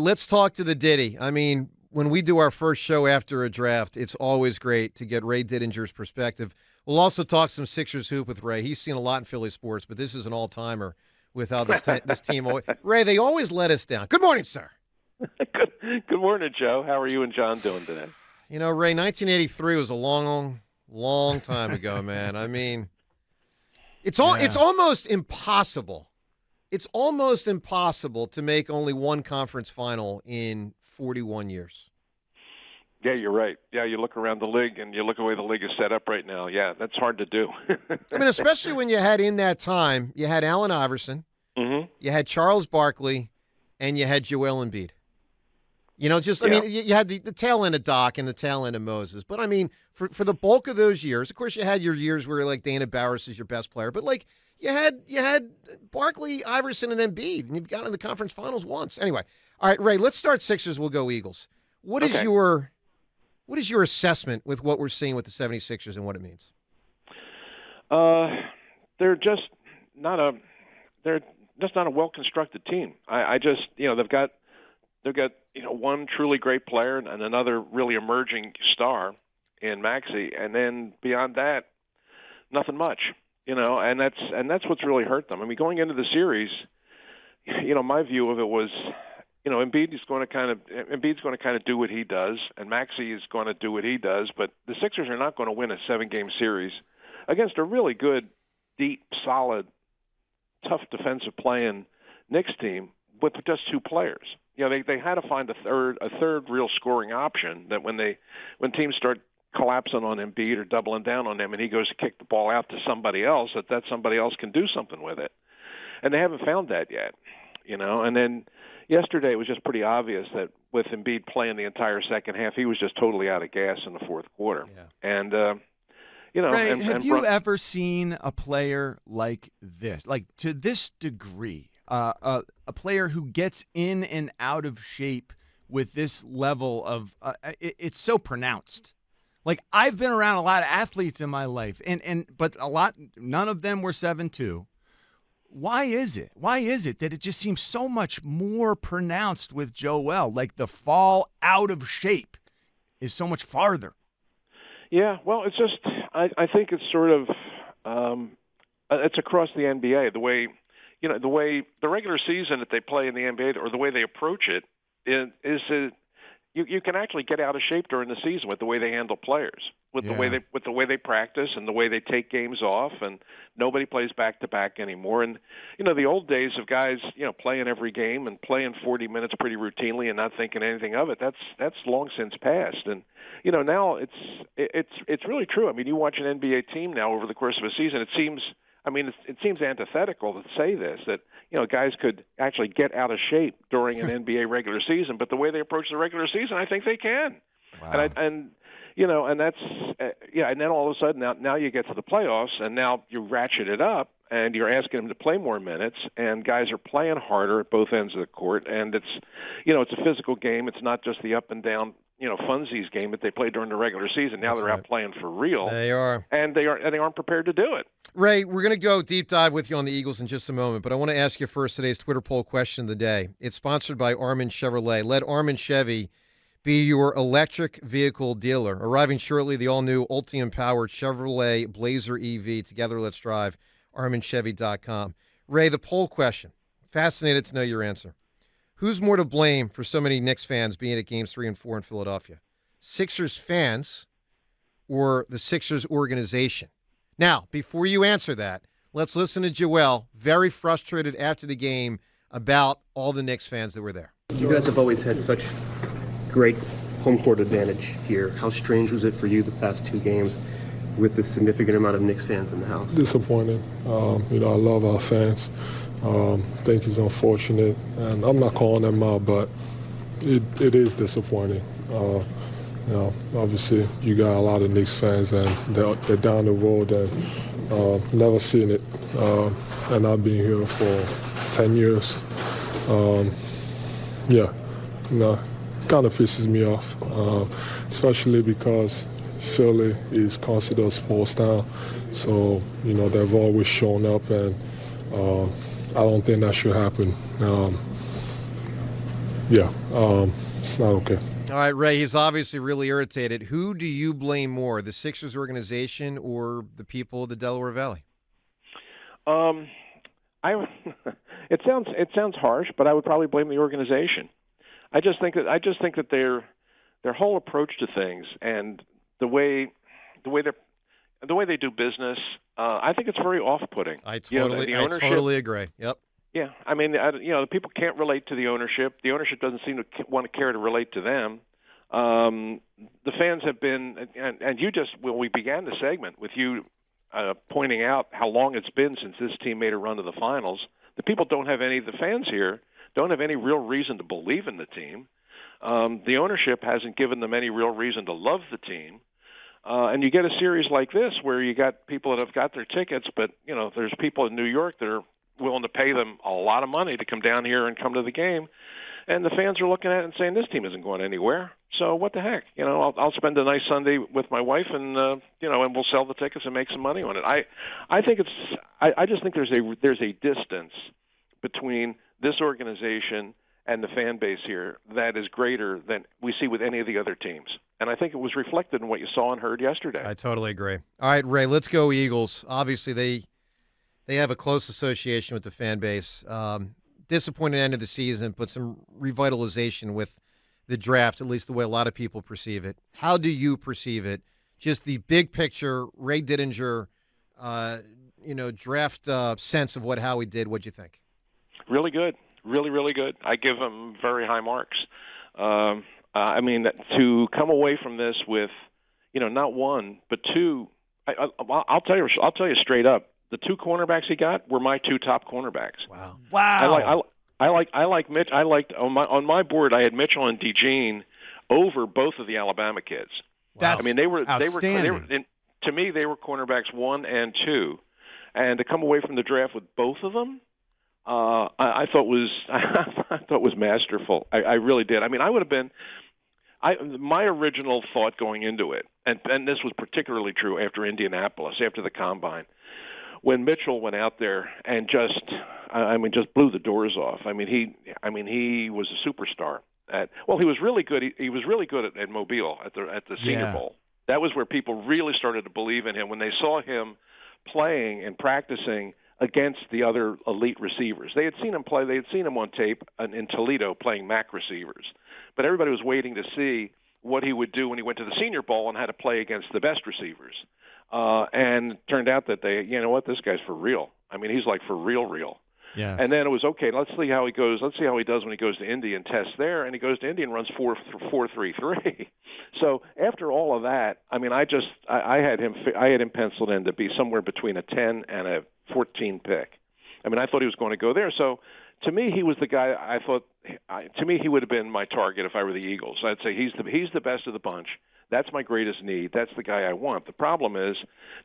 Let's talk to the Diddy. I mean, when we do our first show after a draft, it's always great to get Ray Didinger's perspective. We'll also talk some Sixers hoop with Ray. He's seen a lot in Philly sports, but this is an all-timer with how this team always – Ray, they always let us down. Good morning, sir. Good morning, Joe. How are you and John doing today? You know, Ray, 1983 was a long time ago, man. I mean, it's almost impossible. It's almost impossible to make only one conference final in 41 years. Yeah, you're right. Yeah, you look around the league and you look at the way the league is set up right now. Yeah, that's hard to do. I mean, especially when you had in that time, you had Allen Iverson, you had Charles Barkley, and you had Joel Embiid. You know, I mean, you had the tail end of Doc and the tail end of Moses. But, I mean, for the bulk of those years, of course, you had your years where, like, Dana Barris is your best player. But, like, you had Barkley, Iverson, and Embiid, and you've gotten in the conference finals once. Anyway, all right, Ray, let's start Sixers. We'll go Eagles. What is your assessment with what we're seeing with the 76ers and what it means? They're just not a well-constructed team. They've got one truly great player and another really emerging star in Maxey, and then beyond that, nothing much. And that's what's really hurt them. I mean, going into the series, my view of it was, Embiid's going to kind of do what he does, and Maxey is going to do what he does. But the Sixers are not going to win a 7-game series against a really good, deep, solid, tough defensive playing Knicks team with just two players. They had to find a third real scoring option that when teams start collapsing on Embiid or doubling down on him and he goes to kick the ball out to somebody else, that somebody else can do something with it. And they haven't found that yet, And then yesterday it was just pretty obvious that with Embiid playing the entire second half, he was just totally out of gas in the fourth quarter. Yeah. And, Ray, have you ever seen a player like this, like to this degree, a player who gets in and out of shape with this level of it's so pronounced? Like, I've been around a lot of athletes in my life, but none of them were 7'2". Why is it? Why is it that it just seems so much more pronounced with Joel? Like the fall out of shape is so much farther. Yeah, well, it's just I think it's sort of it's across the NBA the way the regular season that they play in the NBA or the way they approach it is you can actually get out of shape during the season with the way they handle players, with the way they practice and the way they take games off, and nobody plays back to back anymore. And the old days of guys playing every game and playing 40 minutes pretty routinely and not thinking anything of it, that's long since passed. And now it's really true. I mean, you watch an NBA team now over the course of a season, it seems antithetical to say this, that guys could actually get out of shape during an NBA regular season, but the way they approach the regular season, I think they can. Wow. And that's and then all of a sudden now you get to the playoffs, and now you ratchet it up, and you're asking them to play more minutes, and guys are playing harder at both ends of the court, and it's a physical game. It's not just the up and down funsies game that they played during the regular season. Now they're out playing for real. They are. And they aren't prepared to do it. Ray, we're going to go deep dive with you on the Eagles in just a moment, but I want to ask you first today's Twitter poll question of the day. It's sponsored by Armin Chevrolet. Let Armin Chevy be your electric vehicle dealer. Arriving shortly, the all-new Ultium-powered Chevrolet Blazer EV. Together, let's drive. ArminChevy.com. Ray, the poll question. Fascinated to know your answer. Who's more to blame for so many Knicks fans being at Games 3 and 4 in Philadelphia? Sixers fans or the Sixers organization? Now, before you answer that, let's listen to Joel, very frustrated after the game about all the Knicks fans that were there. You guys have always had such great home court advantage here. How strange was it for you the past two games with the significant amount of Knicks fans in the house? Disappointing. I love our fans. I think it's unfortunate, and I'm not calling them out, but it is disappointing. Obviously, you got a lot of Knicks fans, and they're down the road and never seen it. And I've been here for 10 years. Kind of pisses me off, especially because Philly is considered a sports town. So, they've always shown up, and I don't think that should happen. it's not okay. All right, Ray, he's obviously really irritated. Who do you blame more, the Sixers organization or the people of the Delaware Valley? It sounds harsh, but I would probably blame the organization. I just think that their whole approach to things and the way they do business, I think it's very off-putting. I totally agree. Yep. Yeah, I mean, the people can't relate to the ownership. The ownership doesn't seem to want to care to relate to them. The fans have been, and you just, when we began the segment with you pointing out how long it's been since this team made a run to the finals, the fans here don't have any real reason to believe in the team. The ownership hasn't given them any real reason to love the team. And you get a series like this where you got people that have got their tickets, but, there's people in New York that are willing to pay them a lot of money to come down here and come to the game. And the fans are looking at it and saying, this team isn't going anywhere. So what the heck? I'll spend a nice Sunday with my wife and we'll sell the tickets and make some money on it. I just think there's a distance between this organization and the fan base here that is greater than we see with any of the other teams. And I think it was reflected in what you saw and heard yesterday. I totally agree. All right, Ray, let's go Eagles. Obviously, they have a close association with the fan base. Disappointed end of the season, but some revitalization with the draft, at least the way a lot of people perceive it. How do you perceive it? Just the big picture, Ray Didinger, draft sense of what Howie did. What'd you think? Really good. Really, really good. I give him very high marks. To come away from this with, not one, but two. I'll tell you straight up. The two cornerbacks he got were my two top cornerbacks. Wow. I like Mitch. I liked on my board. I had Mitchell and Didinger over both of the Alabama kids. That's they were outstanding. to me they were cornerbacks 1 and 2, and to come away from the draft with both of them, I thought was masterful. I really did. I mean, I would have been. My original thought going into it, and this was particularly true after Indianapolis, after the Combine, when Mitchell went out there and just blew the doors off. He was a superstar. He was really good. He was really good at Mobile at the Senior Bowl. That was where people really started to believe in him when they saw him playing and practicing against the other elite receivers. They had seen him play. They had seen him on tape in Toledo playing MAC receivers. But everybody was waiting to see what he would do when he went to the Senior Bowl and had to play against the best receivers. And it turned out that this guy's for real. I mean, he's like for real. Yeah. And then it was, okay, let's see how he goes. Let's see how he does when he goes to Indy and tests there. And he goes to Indy and runs 4.33. So after all of that, I mean, I had him penciled in to be somewhere between a 10 and a 14 pick. I mean, I thought he was going to go there. So to me, he was the guy I thought. To me, he would have been my target if I were the Eagles. I'd say he's the best of the bunch. That's my greatest need. That's the guy I want. The problem is,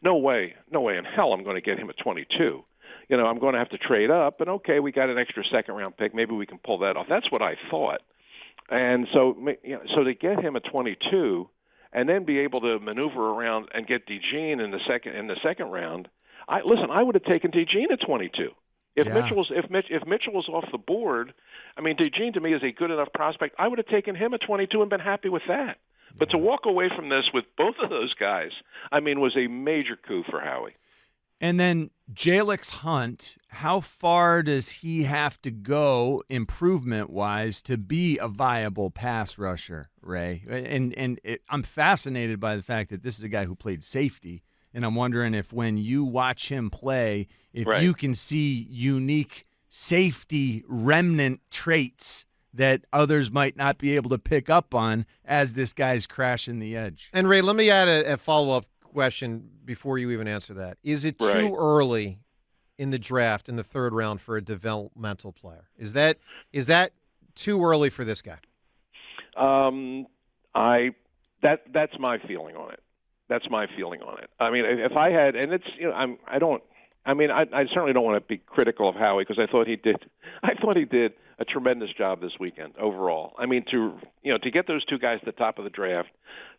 no way in hell I'm going to get him at 22. I'm going to have to trade up. And okay, we got an extra second-round pick. Maybe we can pull that off. That's what I thought. And so to get him at 22, and then be able to maneuver around and get Didinger in the second round. I would have taken Didinger at 22. If Mitchell was off the board, I mean, Didinger to me is a good enough prospect. I would have taken him at 22 and been happy with that. But to walk away from this with both of those guys, I mean, was a major coup for Howie. And then Jalyx Hunt, how far does he have to go improvement-wise to be a viable pass rusher, Ray? And I'm fascinated by the fact that this is a guy who played safety, and I'm wondering if when you watch him play, if you can see unique safety remnant traits that others might not be able to pick up on as this guy's crashing the edge. And, Ray, let me add a follow-up question before you even answer that. Is it too early in the draft in the third round for a developmental player? Is that too early for this guy? That's my feeling on it. I mean, if I had, and it's, I certainly don't want to be critical of Howie because I thought he did a tremendous job this weekend overall. I mean, to get those two guys at the top of the draft,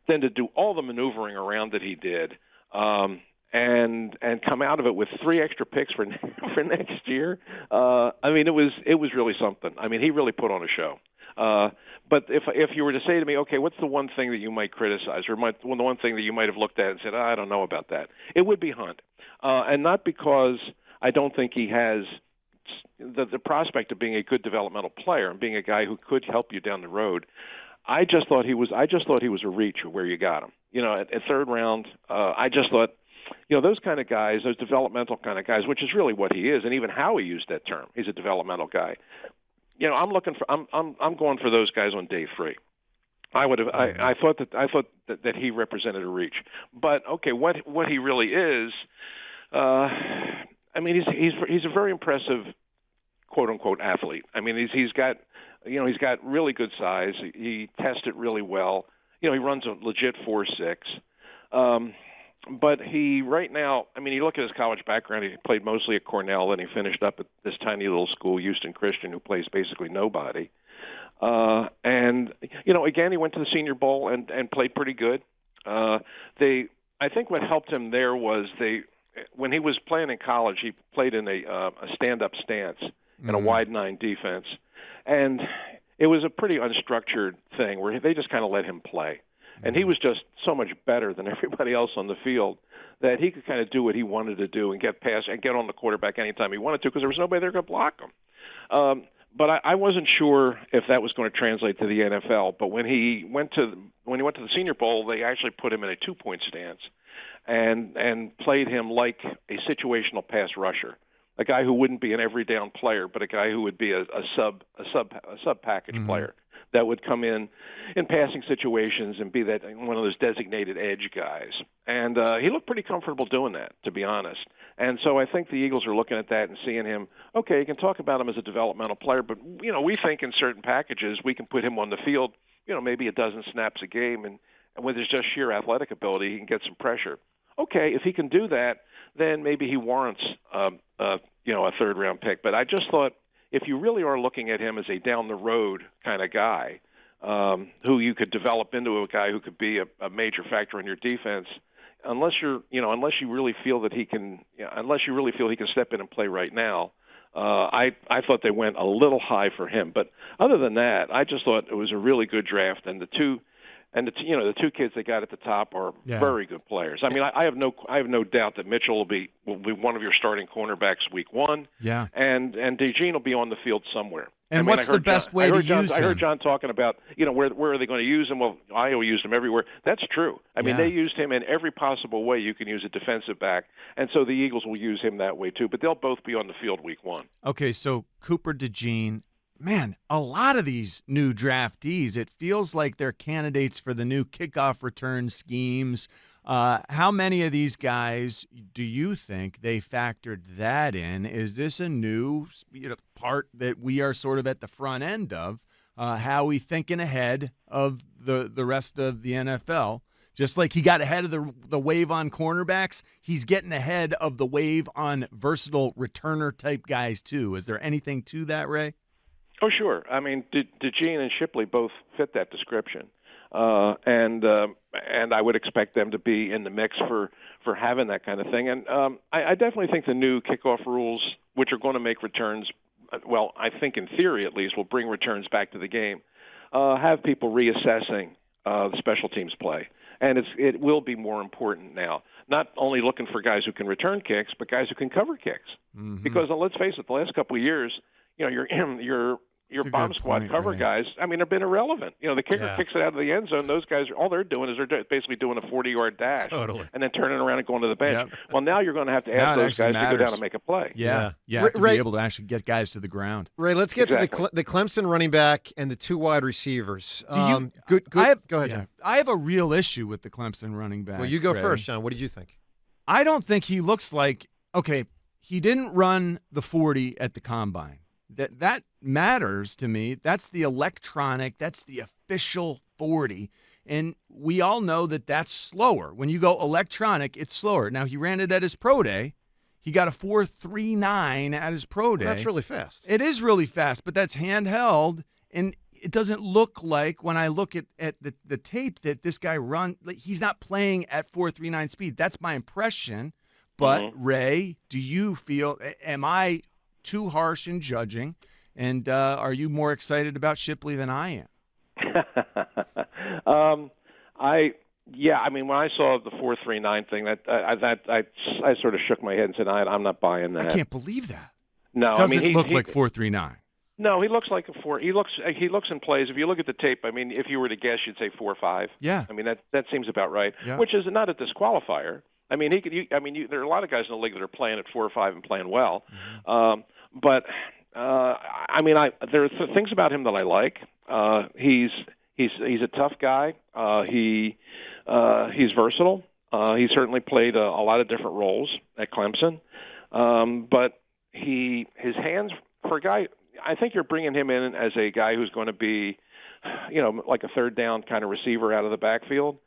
then to do all the maneuvering around that he did, and come out of it with 3 extra picks for next year. I mean, it was really something. I mean, he really put on a show. But if you were to say to me, okay, what's the one thing that you might criticize, or the one thing that you might have looked at and said, I don't know about that, it would be Hunt. And not because I don't think he has the prospect of being a good developmental player and being a guy who could help you down the road. I just thought he was a reach where you got him. At third round, I just thought, those kind of guys, those developmental kind of guys, which is really what he is, and even Howie used that term. He's a developmental guy. I'm going for those guys on day 3. I thought that he represented a reach. But okay, what he really is, he's a very impressive quote unquote athlete. He's got really good size. He tested really well. He runs a legit 4.6. But he right now, you look at his college background, he played mostly at Cornell, and he finished up at this tiny little school, Houston Christian, who plays basically nobody. And again, he went to the Senior Bowl and played pretty good. I think what helped him there was when he was playing in college, he played in a stand-up stance and a wide 9 defense. And it was a pretty unstructured thing where they just kind of let him play. And he was just so much better than everybody else on the field that he could kind of do what he wanted to do and get past and get on the quarterback anytime he wanted to because there was nobody there going to block him. But I wasn't sure if that was going to translate to the NFL. But when he went to the Senior Bowl, they actually put him in a 2-point stance and played him like a situational pass rusher, a guy who wouldn't be an every down player, but a guy who would be a sub package player that would come in passing situations and be that one of those designated edge guys. And he looked pretty comfortable doing that, to be honest. And so I think the Eagles are looking at that and seeing him, okay, you can talk about him as a developmental player, but, we think in certain packages we can put him on the field, maybe a dozen snaps a game, and with his just sheer athletic ability, he can get some pressure. Okay, if he can do that, then maybe he warrants, a third-round pick. But I just thought, if you really are looking at him as a down-the-road kind of guy who you could develop into a guy who could be a major factor in your defense, unless you really feel that he can, unless you really feel he can step in and play right now, I thought they went a little high for him. But other than that, I just thought it was a really good draft, and the two the 2 kids they got at the top are very good players. I have no doubt that Mitchell will be one of your starting cornerbacks week 1. Yeah. And DeGene will be on the field somewhere. And what's the best way to use him? I heard John talking about, where are they going to use him? Well, Iowa used him everywhere. That's true. They used him in every possible way you can use a defensive back, and so the Eagles will use him that way too. But they'll both be on the field week 1. Okay, so Cooper, DeGene. Man, a lot of these new draftees, it feels like they're candidates for the new kickoff return schemes. How many of these guys do you think they factored that in? Is this a new part that we are sort of at the front end of? How are we thinking ahead of the rest of the NFL? Just like he got ahead of the wave on cornerbacks, he's getting ahead of the wave on versatile returner-type guys, too. Is there anything to that, Ray? Oh, sure. DeGene and Shipley both fit that description, and I would expect them to be in the mix for having that kind of thing. And I definitely think the new kickoff rules, which are going to make returns, well, I think in theory at least, will bring returns back to the game, have people reassessing the special teams play, and it will be more important now. Not only looking for guys who can return kicks, but guys who can cover kicks, because let's face it, the last couple of years, your bomb squad cover guys, have been irrelevant. The kicker kicks it out of the end zone. Those guys, all they're doing is they're basically doing a 40-yard dash and then turning around and going to the bench. Yep. Well, now you're going to have to ask those guys to go down and make a play. Yeah. To be able to actually get guys to the ground. Ray, let's get to the Clemson running back and the 2 wide receivers. Good. Go ahead, John. I have a real issue with the Clemson running back. Well, you go first, John. What did you think? I don't think he looks like – okay, he didn't run the 40 at the Combine. That matters to me. That's the electronic. That's the official 40. And we all know that that's slower. When you go electronic, it's slower. Now, he ran it at his pro day. He got a 4.39 at his pro day. Well, that's really fast. It is really fast, but that's handheld. And it doesn't look like, when I look at the tape, that this guy he's not playing at 4.39 speed. That's my impression. But, Ray, do you feel, am I too harsh in judging? And are you more excited about Shipley than I am? I mean, when I saw the 4.39 thing, I sort of shook my head and said, I'm not buying that. I can't believe that. No, Doesn't I mean, look like 4.39. No, he looks like a 4. He looks in plays. If you look at the tape, I mean, if you were to guess, you'd say 4.5. Yeah. I mean, that seems about right. Yeah. Which is not a disqualifier. I mean, there are a lot of guys in the league that are playing at 4 or 5 and playing well. Mm-hmm. But I mean, there are things about him that I like. He's a tough guy. He's versatile. He certainly played a lot of different roles at Clemson. But his hands, for a guy, I think you're bringing him in as a guy who's going to be, like a third down kind of receiver out of the backfield.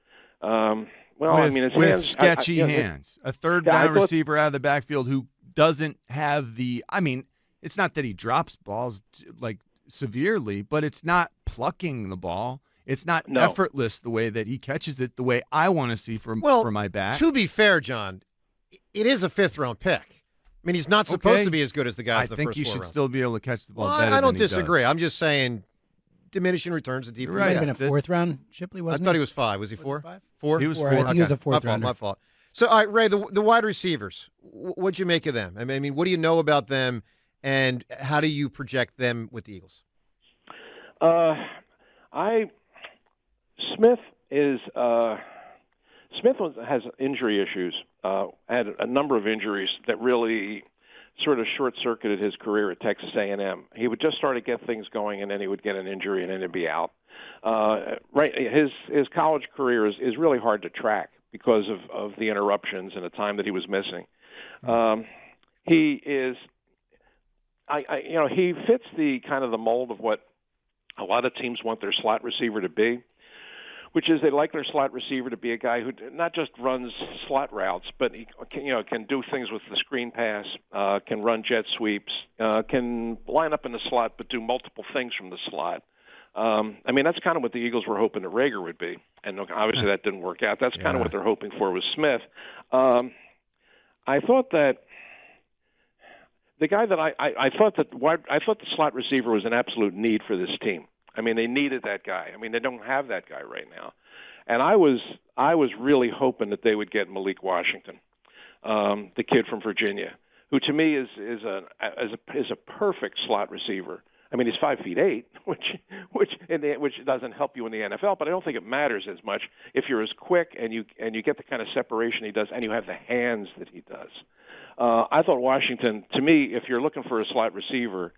With sketchy hands. A third down receiver out of the backfield who doesn't have it's not that he drops balls like severely, but it's not plucking the ball. It's not effortless the way that he catches it, the way I want to see for my back. To be fair, John, it is a 5th-round pick. I mean, he's not supposed to be as good as the guys in the first 4 rounds. I think you should still be able to catch the ball better I don't than he disagree. does. I'm just saying diminishing returns at deep. Right. Might have been a 4th-round Shipley, wasn't he? I thought he was 5. Was he 4? 4? He was 4. I think he was a 4th-rounder. My fault. So, all right, Ray, the wide receivers, what'd you make of them? I mean, what do you know about them, and how do you project them with the Eagles? Smith has injury issues. Had a number of injuries that really sort of short-circuited his career at Texas A&M. He would just start to get things going, and then he would get an injury, and then he'd be out. His college career is really hard to track because of the interruptions and the time that he was missing. He fits the kind of the mold of what a lot of teams want their slot receiver to be, which is they like their slot receiver to be a guy who not just runs slot routes, but he can do things with the screen pass, can run jet sweeps, can line up in the slot but do multiple things from the slot. I mean, that's kind of what the Eagles were hoping that Rager would be, and obviously that didn't work out. That's kind of what they're hoping for with Smith. I thought that the guy that I thought the slot receiver was an absolute need for this team. I mean, they needed that guy. I mean, they don't have that guy right now, and I was really hoping that they would get Malik Washington, the kid from Virginia, who to me is a perfect slot receiver. I mean, he's 5'8", which doesn't help you in the NFL, but I don't think it matters as much if you're as quick and you get the kind of separation he does, and you have the hands that he does. I thought Washington, to me, if you're looking for a slot receiver,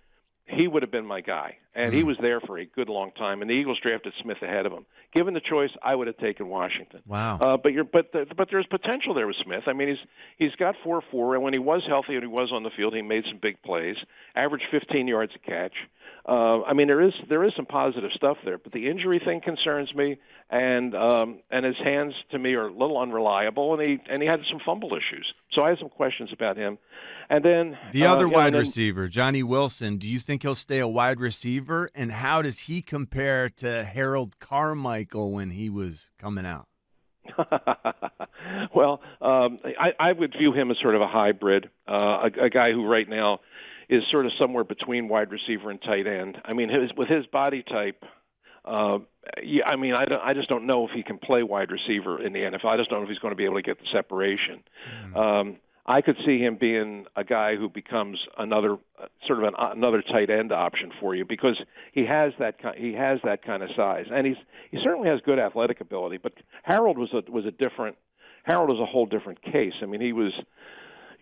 he would have been my guy, and he was there for a good long time. And the Eagles drafted Smith ahead of him. Given the choice, I would have taken Washington. Wow. But there's potential there with Smith. I mean, he's got 4.4, and when he was healthy and he was on the field, he made some big plays. Averaged 15 yards a catch. I mean, there is some positive stuff there, but the injury thing concerns me, and his hands to me are a little unreliable, and he had some fumble issues. So I have some questions about him. And then the other wide receiver, Johnny Wilson, do you think he'll stay a wide receiver, and how does he compare to Harold Carmichael when he was coming out? Well, I would view him as sort of a hybrid, a guy who right now is sort of somewhere between wide receiver and tight end. I mean, with his body type, I mean, I just don't know if he can play wide receiver in the NFL. I just don't know if he's going to be able to get the separation. I could see him being a guy who becomes another another tight end option for you because he has that kind of size, and he certainly has good athletic ability. But Harold was a whole different case. I mean, he was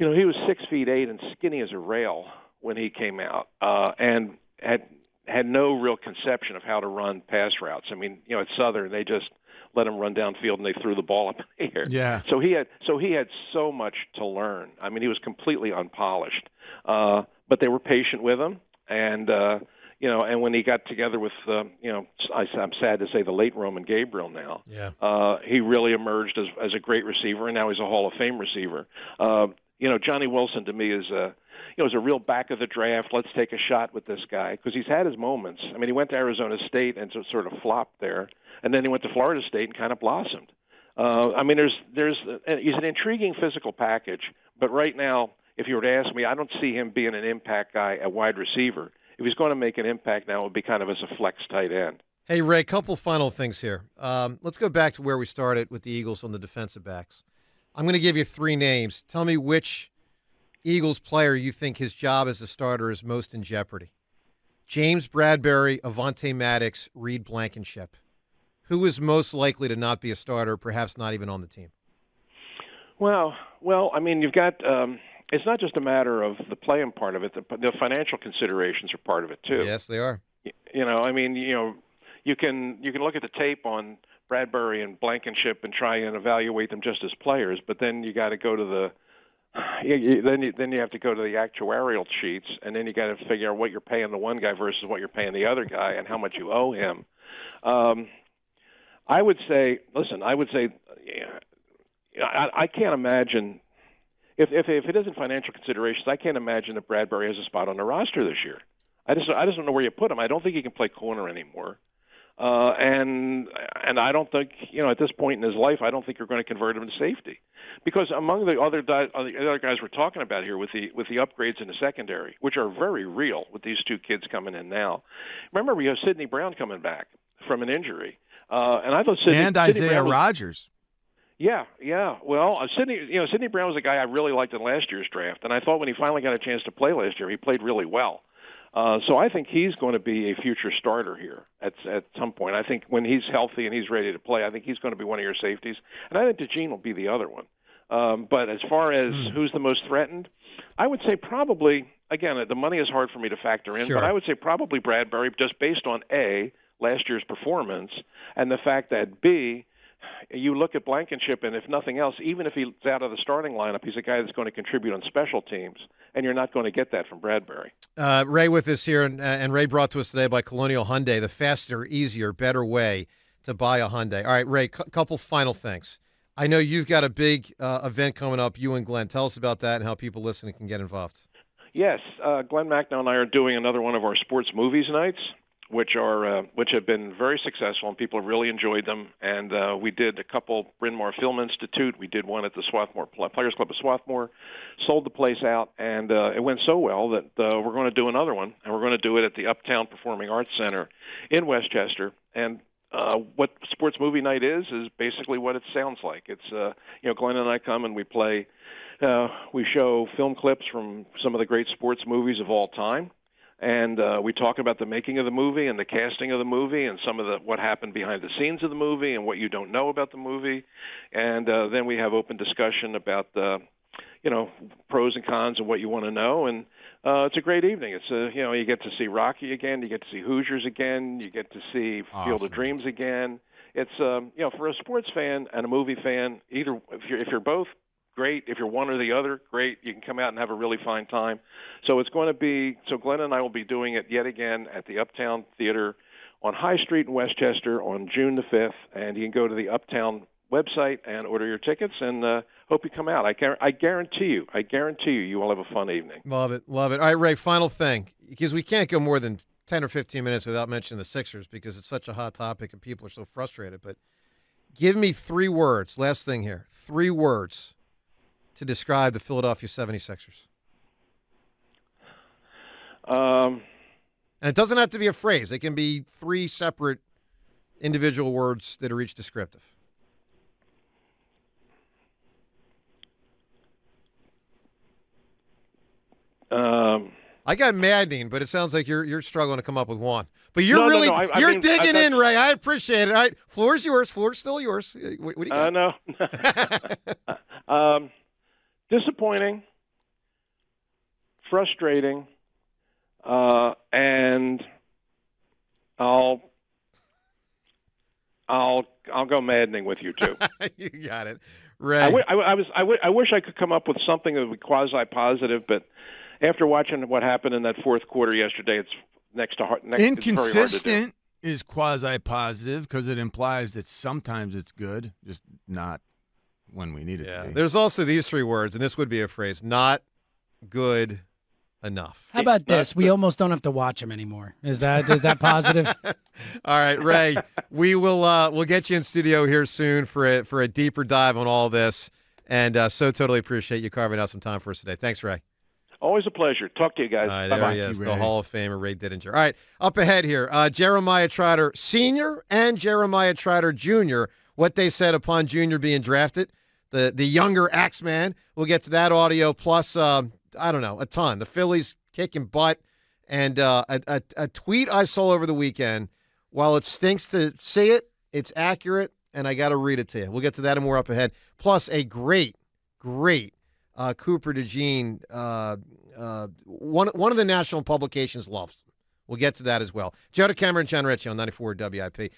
6'8" and skinny as a rail when he came out, and had no real conception of how to run pass routes. I mean, at Southern, they just let him run downfield and they threw the ball up in the air. Yeah. So he had so much to learn. I mean, he was completely unpolished. But they were patient with him, and and when he got together with I'm sad to say the late Roman Gabriel now. Yeah. He really emerged as a great receiver, and now he's a Hall of Fame receiver. Johnny Wilson to me is a real back of the draft. Let's take a shot with this guy because he's had his moments. I mean, he went to Arizona State and sort of flopped there, and then he went to Florida State and kind of blossomed. I mean, he's an intriguing physical package, but right now, if you were to ask me, I don't see him being an impact guy at wide receiver. if he's going to make an impact now, it would be kind of as a flex tight end. Hey, Ray, couple final things here. Let's go back to where we started with the Eagles on the defensive backs. I'm going to give you 3 names. Tell me which Eagles player you think his job as a starter is most in jeopardy. James Bradbury, Avonte Maddox, Reed Blankenship. Who is most likely to not be a starter, perhaps not even on the team? Well, I mean, you've got it's not just a matter of the playing part of it. The financial considerations are part of it too. Yes, they are. I mean, you can look at the tape on Bradbury and Blankenship and try and evaluate them just as players, but then you got to go to the then you have to go to the actuarial sheets, and then you got to figure out what you're paying the one guy versus what you're paying the other guy, and how much you owe him. I would say, I can't imagine if it isn't financial considerations. I can't imagine that Bradbury has a spot on the roster this year. I just don't know where you put him. I don't think he can play corner anymore. And I don't think, at this point in his life, I don't think you're going to convert him to safety, because among the other guys we're talking about here with the upgrades in the secondary, which are very real with these 2 kids coming in now. Remember, we have Sidney Brown coming back from an injury, and I thought Isaiah Rodgers. Yeah. Well, Sidney Brown was a guy I really liked in last year's draft, and I thought when he finally got a chance to play last year, he played really well. So I think he's going to be a future starter here at some point. I think when he's healthy and he's ready to play, I think he's going to be one of your safeties. And I think DeJean will be the other one. But as far as who's the most threatened, I would say probably, again, the money is hard for me to factor in, but I would say probably Bradbury, just based on A, last year's performance, and the fact that B, you look at Blankenship, and if nothing else, even if he's out of the starting lineup, he's a guy that's going to contribute on special teams, and you're not going to get that from Bradbury. Ray with us here, and Ray brought to us today by Colonial Hyundai, the faster, easier, better way to buy a Hyundai. All right, Ray, couple final things. I know you've got a big event coming up, you and Glenn. Tell us about that and how people listening can get involved. Yes, Glenn Macnow and I are doing another one of our sports movies nights, which have been very successful, and people have really enjoyed them. And we did a couple, Bryn Mawr Film Institute. We did one at the Swarthmore Players Club of Swarthmore, sold the place out, and it went so well that we're going to do another one, and we're going to do it at the Uptown Performing Arts Center in Westchester. And what sports movie night is basically what it sounds like. It's Glenn and I come and we play. We show film clips from some of the great sports movies of all time. And we talk about the making of the movie and the casting of the movie and some of what happened behind the scenes of the movie and what you don't know about the movie. And then we have open discussion about the, pros and cons and what you want to know. And it's a great evening. It's you get to see Rocky again, you get to see Hoosiers again, you get to see Field of Dreams again. It's for a sports fan and a movie fan, either if you're both, great. If you're one or the other, great. You can come out and have a really fine time. So it's going to be, Glenn and I will be doing it yet again at the Uptown Theater on High Street in Westchester on June the 5th. And you can go to the Uptown website and order your tickets, and hope you come out. I guarantee you will have a fun evening. Love it. All right, Ray, final thing, because we can't go more than 10 or 15 minutes without mentioning the Sixers because it's such a hot topic and people are so frustrated. But give me 3 words, last thing here, 3 words to describe the Philadelphia 76ers. And it doesn't have to be a phrase. It can be 3 separate individual words that are each descriptive. I got maddening, but it sounds like you're struggling to come up with one. But you're you're digging in, Ray. I appreciate it. All right, floor's yours. Floor's still yours. What do you got? No. Disappointing, frustrating, and I'll go maddening with you too. You got it, Ray. I wish I could come up with something that would be quasi-positive, but after watching what happened in that fourth quarter yesterday, it's next to hard. Inconsistent is quasi-positive because it implies that sometimes it's good, just not when we need it to be. There's also these 3 words, and this would be a phrase: not good enough. How about this? We almost don't have to watch them anymore. Is that positive? All right, Ray. We'll get you in studio here soon for a deeper dive on all this, and so totally appreciate you carving out some time for us today. Thanks, Ray. Always a pleasure. Talk to you guys. There Bye-bye. he is, the Hall of Famer, Ray Didinger. All right, up ahead here, Jeremiah Trotter Sr. and Jeremiah Trotter Jr., what they said upon Jr. being drafted, the younger Axeman. We'll get to that audio, plus, I don't know, a ton. The Phillies kicking butt, and a tweet I saw over the weekend. While it stinks to say it, it's accurate, and I got to read it to you. We'll get to that and more up ahead. Plus, a great Cooper DeJean, one of the national publications loves him. We'll get to that as well. Joe DeCamera and John Ritchie on 94 WIP.